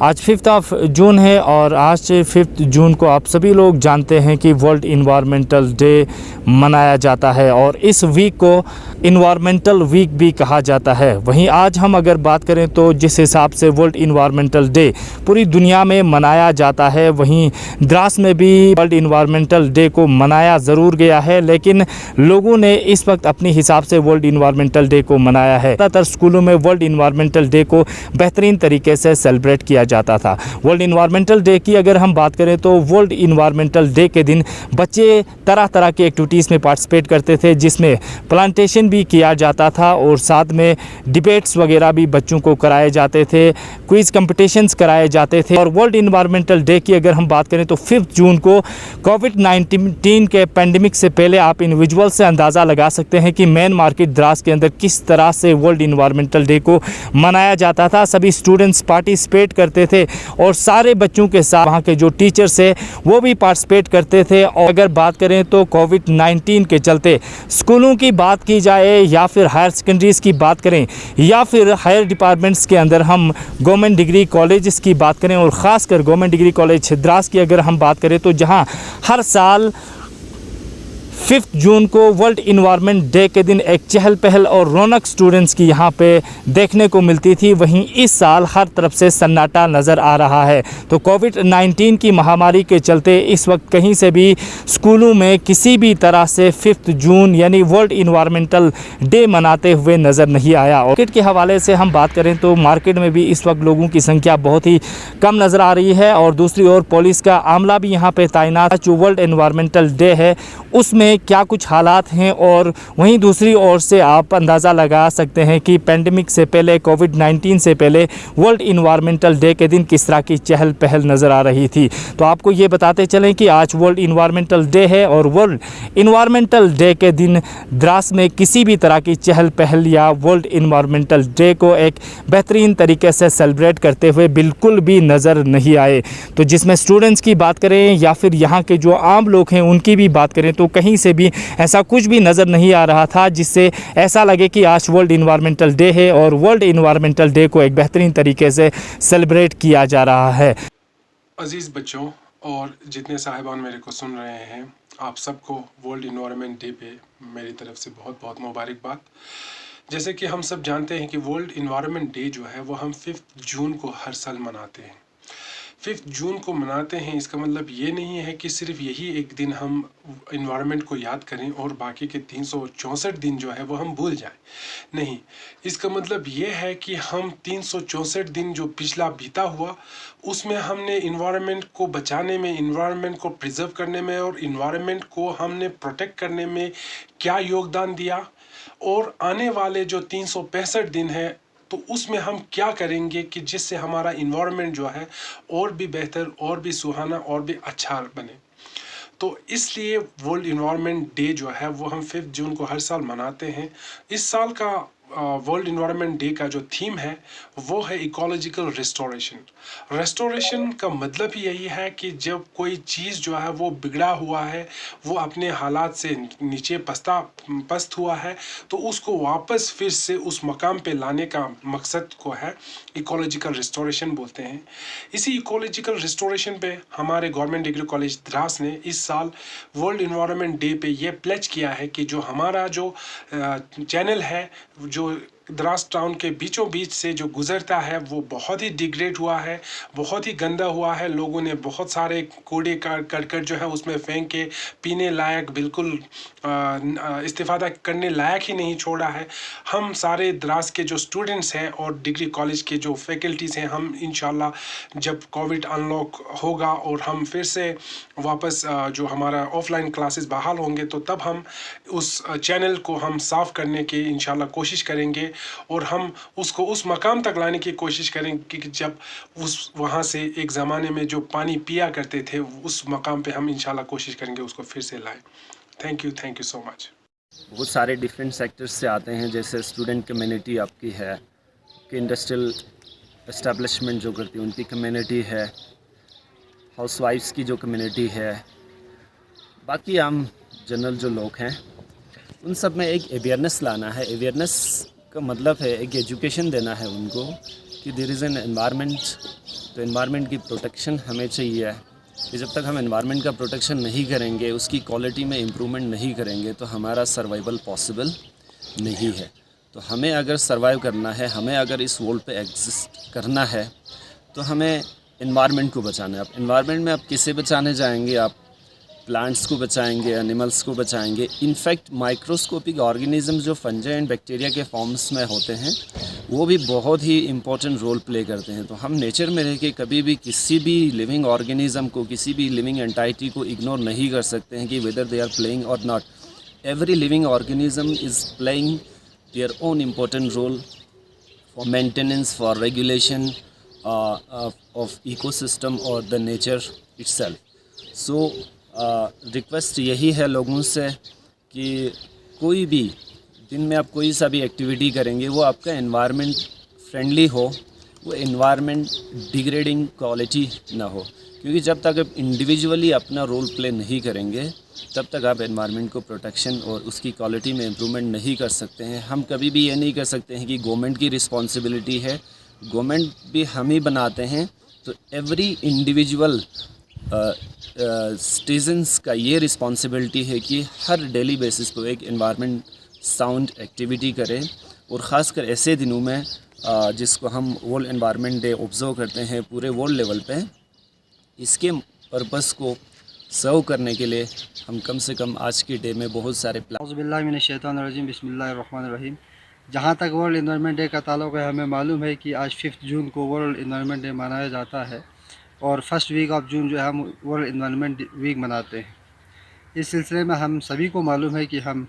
आज 5 जून है और आज 5 जून को आप सभी लोग जानते हैं कि वर्ल्ड इन्वायरमेंटल डे मनाया जाता है और इस वीक को इन्वायरमेंटल वीक भी कहा जाता है। वहीं आज हम अगर बात करें तो जिस हिसाब से वर्ल्ड इन्वायरमेंटल डे पूरी दुनिया में मनाया जाता है, वहीं द्रास में भी वर्ल्ड इन्वायरमेंटल डे को मनाया ज़रूर गया है, लेकिन लोगों ने इस वक्त अपने हिसाब से वर्ल्ड इन्वायरमेंटल डे को मनाया है। ज़्यादातर स्कूलों में वर्ल्ड इन्वायरमेंटल डे को बेहतरीन तरीके से सेलिब्रेट किया जाता था। वर्ल्ड इन्वायरमेंटल डे की अगर हम बात करें तो वर्ल्ड इन्वायरमेंटल डे के दिन बच्चे तरह तरह की एक्टिविटीज़ में पार्टिसिपेट करते थे, जिसमें प्लांटेशन भी किया जाता था और साथ में डिबेट्स वगैरह भी बच्चों को कराए जाते थे, क्विज़ कंपटीशंस कराए जाते थे। और वर्ल्ड इन्वायरमेंटल डे की अगर हम बात करें तो 5 जून को कोविड-19 के पेंडेमिक से पहले आप इन विजुअल से अंदाज़ा लगा सकते हैं कि मेन मार्केट द्रास के अंदर किस तरह से वर्ल्ड इन्वायरमेंटल डे को मनाया जाता था। सभी स्टूडेंट्स पार्टिसिपेट करते थे और सारे बच्चों के साथ वहाँ के जो टीचर्स है वो भी पार्टिसिपेट करते थे। और अगर बात करें तो कोविड-19 के चलते स्कूलों की बात की जाए या फिर हायर सेकेंडरीज़ की बात करें या फिर हायर डिपार्टमेंट्स के अंदर हम गवर्नमेंट डिग्री कॉलेजेस की बात करें और ख़ासकर गवर्नमेंट डिग्री कॉलेज द्रास की अगर हम बात करें तो जहां हर साल 5 जून को वर्ल्ड इन्वायरमेंट डे के दिन एक चहल पहल और रौनक स्टूडेंट्स की यहाँ पे देखने को मिलती थी, वहीं इस साल हर तरफ से सन्नाटा नज़र आ रहा है। तो कोविड-19 की महामारी के चलते इस वक्त कहीं से भी स्कूलों में किसी भी तरह से 5 जून यानी वर्ल्ड इन्वायरमेंटल डे मनाते हुए नज़र नहीं आया। मार्केट के हवाले से हम बात करें तो मार्केट में भी इस वक्त लोगों की संख्या बहुत ही कम नज़र आ रही है और दूसरी ओर पुलिस का आमला भी यहाँ पर तैनात। जो वर्ल्ड इन्वायरमेंटल डे है उसमें क्या कुछ हालात हैं और वहीं दूसरी ओर से आप अंदाज़ा लगा सकते हैं कि पेंडेमिक से पहले, कोविड-19 से पहले वर्ल्ड इन्वायरमेंटल डे के दिन किस तरह की चहल पहल नज़र आ रही थी। तो आपको ये बताते चलें कि आज वर्ल्ड इन्वायरमेंटल डे है और वर्ल्ड इन्वायरमेंटल डे के दिन द्रास में किसी भी तरह की चहल पहल या वर्ल्ड इन्वायरमेंटल डे को एक बेहतरीन तरीके से सेलिब्रेट करते हुए बिल्कुल भी नज़र नहीं आए। तो जिसमें स्टूडेंट्स की बात करें या फिर यहाँ के जो आम लोग हैं उनकी भी बात करें तो कहीं से भी ऐसा कुछ भी नज़र नहीं आ रहा था जिससे ऐसा लगे कि आज वर्ल्ड इन्वायरमेंटल डे है और वर्ल्ड इन्वायरमेंटल डे को एक बेहतरीन तरीके से सेलिब्रेट किया जा रहा है। अजीज़ बच्चों और जितने साहिबान मेरे को सुन रहे हैं, आप सबको वर्ल्ड इन्वायरमेंट डे पे मेरी तरफ से बहुत बहुत मुबारकबाद। जैसे कि हम सब जानते हैं कि वर्ल्ड इन्वायरमेंट डे जो है वो हम 5 जून को हर साल मनाते हैं। 5 जून को मनाते हैं इसका मतलब ये नहीं है कि सिर्फ यही एक दिन हम इन्वायरमेंट को याद करें और बाकी के 364 दिन जो है वो हम भूल जाएं। नहीं, इसका मतलब ये है कि हम 364 दिन जो पिछला बीता हुआ उसमें हमने इन्वायरमेंट को बचाने में, इन्वायरमेंट को प्रिजर्व करने में और इन्वायरमेंट को हमने प्रोटेक्ट करने में क्या योगदान दिया, और आने वाले जो 365 दिन है तो उसमें हम क्या करेंगे कि जिससे हमारा इन्वायरमेंट जो है और भी बेहतर, और भी सुहाना, और भी अच्छा बने। तो इसलिए वर्ल्ड इन्वायरमेंट डे जो है वो हम 5 जून को हर साल मनाते हैं। इस साल का वर्ल्ड इन्वायरमेंट डे का जो थीम है वो है इकोलॉजिकल रिस्टोरेशन। रेस्टोरेशन का मतलब ही यही है कि जब कोई चीज़ जो है वो बिगड़ा हुआ है, वो अपने हालात से नीचे पस्त हुआ है, तो उसको वापस फिर से उस मकाम पे लाने का मकसद को है इकोलॉजिकल रिस्टोरेशन बोलते हैं। इसी इकोलॉजिकल रिस्टोरेशन पे हमारे गवर्नमेंट डिग्री कॉलेज द्रास ने इस साल वर्ल्ड इन्वायरमेंट डे पे ये प्लेज किया है कि जो हमारा जो चैनल है जो द्रास टाउन के बीचों बीच से जो गुजरता है वो बहुत ही डिग्रेड हुआ है, बहुत ही गंदा हुआ है। लोगों ने बहुत सारे कूड़े करकट जो है उसमें फेंक के पीने लायक, बिल्कुल इस्तेफादा करने लायक ही नहीं छोड़ा है। हम सारे द्रास के जो स्टूडेंट्स हैं और डिग्री कॉलेज के जो फैकल्टीज़ हैं, हम इंशाल्लाह जब कोविड अनलॉक होगा और हम फिर से वापस जो हमारा ऑफलाइन क्लासेस बहाल होंगे तो तब हम उस चैनल को हम साफ़ करने की इंशाल्लाह कोशिश करेंगे और हम उसको उस मकाम तक लाने की कोशिश करेंगे कि जब उस वहाँ से एक ज़माने में जो पानी पिया करते थे उस मकाम पे हम इंशाल्लाह कोशिश करेंगे उसको फिर से लाएं। Thank you so much. बहुत सारे डिफरेंट सेक्टर्स से आते हैं, जैसे स्टूडेंट कम्युनिटी आपकी है, कि इंडस्ट्रियल एस्टेब्लिशमेंट जो करती है उनकी कम्युनिटी है, हाउसवाइफ्स की जो कम्युनिटी है, बाकी आम जनरल जो लोग हैं उन सब में एक अवेयरनेस लाना है। अवेयरनेस का मतलब है एक एजुकेशन देना है उनको कि देयर इज़ एन एनवायरनमेंट, तो एनवायरनमेंट की प्रोटेक्शन हमें चाहिए कि जब तक हम एनवायरनमेंट का प्रोटेक्शन नहीं करेंगे, उसकी क्वालिटी में इम्प्रूवमेंट नहीं करेंगे, तो हमारा सर्वाइवल पॉसिबल नहीं है। तो हमें अगर सर्वाइव करना है, हमें अगर इस वर्ल्ड पे एग्जिस्ट करना है, तो हमें एनवायरनमेंट को बचाना है। अब एनवायरनमेंट में आप किसे बचाने जाएंगे? आप प्लांट्स को बचाएंगे, एनिमल्स को बचाएंगे। इनफैक्ट माइक्रोस्कोपिक ऑर्गेनिज़म्स जो फंजाई एंड बैक्टीरिया के फॉर्म्स में होते हैं, वो भी बहुत ही इम्पोर्टेंट रोल प्ले करते हैं। तो हम नेचर में रह के कभी भी किसी भी लिविंग ऑर्गेनिज़म को, किसी भी लिविंग एंटाइटी को इग्नोर नहीं कर सकते हैं कि वेदर दे आर प्लेइंग और not. Every living organism is playing their own important role for maintenance, for regulation of ecosystem और the nature itself. So request यही है लोगों से कि कोई भी दिन में आप कोई सा भी एक्टिविटी करेंगे, वो आपका एनवायरनमेंट फ्रेंडली हो, वो एनवायरनमेंट डिग्रेडिंग क्वालिटी ना हो। क्योंकि जब तक आप इंडिविजुअली अपना रोल प्ले नहीं करेंगे, तब तक आप एनवायरनमेंट को प्रोटेक्शन और उसकी क्वालिटी में इम्प्रूवमेंट नहीं कर सकते हैं। हम कभी भी ये नहीं कर सकते हैं कि गवर्नमेंट की रिस्पॉन्सिबिलिटी है, गवर्नमेंट भी हम ही बनाते हैं। तो एवरी इंडिविजुअल सिटीजन्स का ये रिस्पॉन्सिबिलिटी है कि हर डेली बेसिस पर एक एनवायरनमेंट साउंड एक्टिविटी करें, और ख़ासकर ऐसे दिनों में जिसको हम वर्ल्ड एनवायरनमेंट डे ऑब्ज़र्व करते हैं पूरे वर्ल्ड लेवल पे, इसके पर्पस को सर्व करने के लिए हम कम से कम आज के डे में बहुत सारे औज़ुबिल्लाहिमिनश्शैतानिर्रजीम बिस्मिल्लाहिर्रहमानिर्रहीम। जहाँ तक वर्ल्ड एनवायरनमेंट डे का ताल्लुक़ है, हमें मालूम है कि आज 5 जून को वर्ल्ड एनवायरनमेंट डे मनाया जाता है, और फर्स्ट वीक ऑफ जून जो है हम वर्ल्ड एनवायरनमेंट वीक मनाते हैं। इस सिलसिले में हम सभी को मालूम है कि हम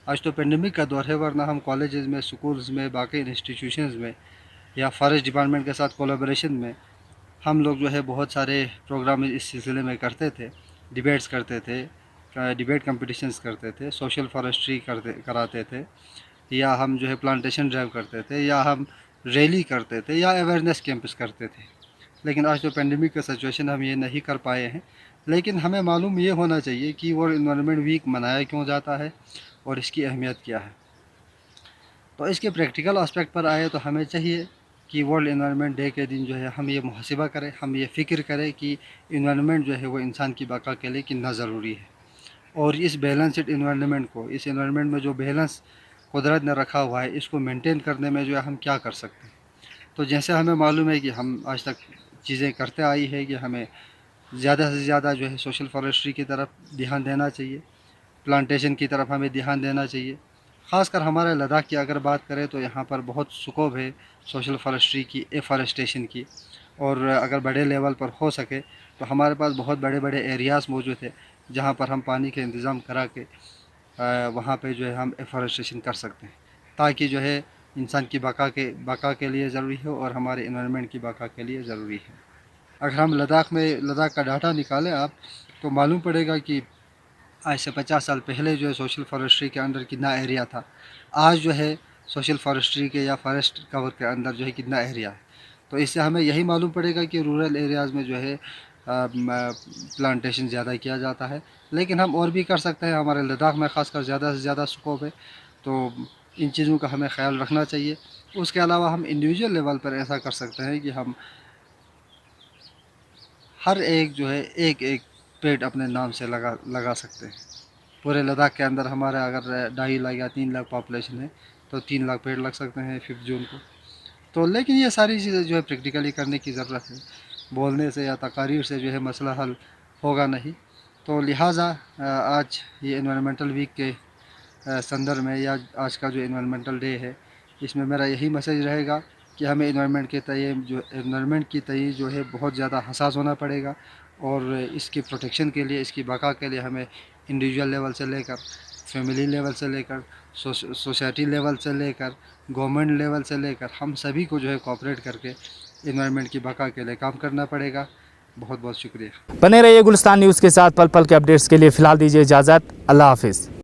आज तो पेंडेमिक का दौर है, वरना हम कॉलेजेस में, स्कूल्स में, बाकी इंस्टीट्यूशंस में या फॉरेस्ट डिपार्टमेंट के साथ कोलैबोरेशन में हम लोग जो है बहुत सारे प्रोग्राम इस सिलसिले में करते थे। डिबेट्स करते थे, डिबेट कंपटीशंस करते थे, सोशल फॉरेस्ट्री कराते थे, या हम जो है प्लांटेशन ड्राइव करते थे, या हम रैली करते थे, या अवेयरनेस कैंप्स करते थे। लेकिन आज तो पेंडेमिक का सिचुएशन, हम ये नहीं कर पाए हैं। लेकिन हमें मालूम ये होना चाहिए कि वर्ल्ड एनवायरनमेंट वीक मनाया क्यों जाता है और इसकी अहमियत क्या है। तो इसके प्रैक्टिकल एस्पेक्ट पर आए तो हमें चाहिए कि वर्ल्ड एनवायरनमेंट डे के दिन जो है हम ये मुहासिबा करें, हम ये फ़िक्र करें कि एनवायरनमेंट जो है वो इंसान की बका के लिए कितना ज़रूरी है, और इस बैलेंस्ड एनवायरनमेंट को, इस एनवायरनमेंट में जो बैलेंस कुदरत ने रखा हुआ है, इसको मेंटेन करने में जो है हम क्या कर सकते हैं। तो जैसे हमें मालूम है कि हम आज तक चीज़ें करते आई है कि हमें ज़्यादा से ज़्यादा जो है सोशल फॉरेस्ट्री की तरफ ध्यान देना चाहिए, प्लांटेशन की तरफ हमें ध्यान देना चाहिए। ख़ासकर हमारे लद्दाख की अगर बात करें तो यहाँ पर बहुत स्कोप है सोशल फॉरेस्ट्री की, एफॉरेस्टेशन की, और अगर बड़े लेवल पर हो सके तो हमारे पास बहुत बड़े बड़े एरियाज़ मौजूद है जहाँ पर हम पानी के इंतज़ाम करा के वहाँ पे जो है हम एफॉरेस्टेशन कर सकते हैं, ताकि जो है इंसान की बका के लिए ज़रूरी है और हमारे एनवायरनमेंट की बका के लिए ज़रूरी है। अगर हम लद्दाख का डाटा निकालें आप, तो मालूम पड़ेगा कि आज से 50 साल पहले जो है सोशल फॉरेस्ट्री के अंदर कितना एरिया था, आज जो है सोशल फॉरेस्ट्री के या फॉरेस्ट कवर के अंदर जो है कितना एरिया है। तो इससे हमें यही मालूम पड़ेगा कि रूरल एरियाज़ में जो है प्लांटेशन ज़्यादा किया जाता है। लेकिन हम और भी कर सकते हैं, हमारे लद्दाख में ख़ासकर ज़्यादा से ज़्यादा स्कोप है, तो इन चीज़ों का हमें ख्याल रखना चाहिए। उसके अलावा हम इंडिविजुअल लेवल पर ऐसा कर सकते हैं कि हम हर एक जो है एक पेड़ अपने नाम से लगा सकते हैं। पूरे लद्दाख के अंदर हमारा अगर 2.5 लाख या 3 लाख पॉपुलेशन है, तो 3 लाख पेड़ लग सकते हैं 5 जून को। तो लेकिन ये सारी चीज़ें जो है प्रैक्टिकली करने की ज़रूरत है, बोलने से या तकारीर से जो है मसला हल होगा नहीं। तो लिहाजा आज ये एनवायरनमेंटल वीक के संदर्भ में, या आज का जो एनवायरनमेंटल डे है, इसमें मेरा यही मैसेज रहेगा कि हमें एनवायरनमेंट की तय जो है बहुत ज़्यादा हसास होना पड़ेगा, और इसकी प्रोटेक्शन के लिए, इसकी बका के लिए हमें इंडिविजुअल लेवल से लेकर, फैमिली लेवल से लेकर, सोसाइटी लेवल से लेकर, गवर्नमेंट लेवल से लेकर, हम सभी को जो है कोऑपरेट करके एनवायरनमेंट की बका के लिए काम करना पड़ेगा। बहुत बहुत शुक्रिया। बने रहिए गुलिस्तान न्यूज़ के साथ, पल पल के अपडेट्स के लिए फ़िलहाल दीजिए इजाज़त। अल्लाह हाफिज़।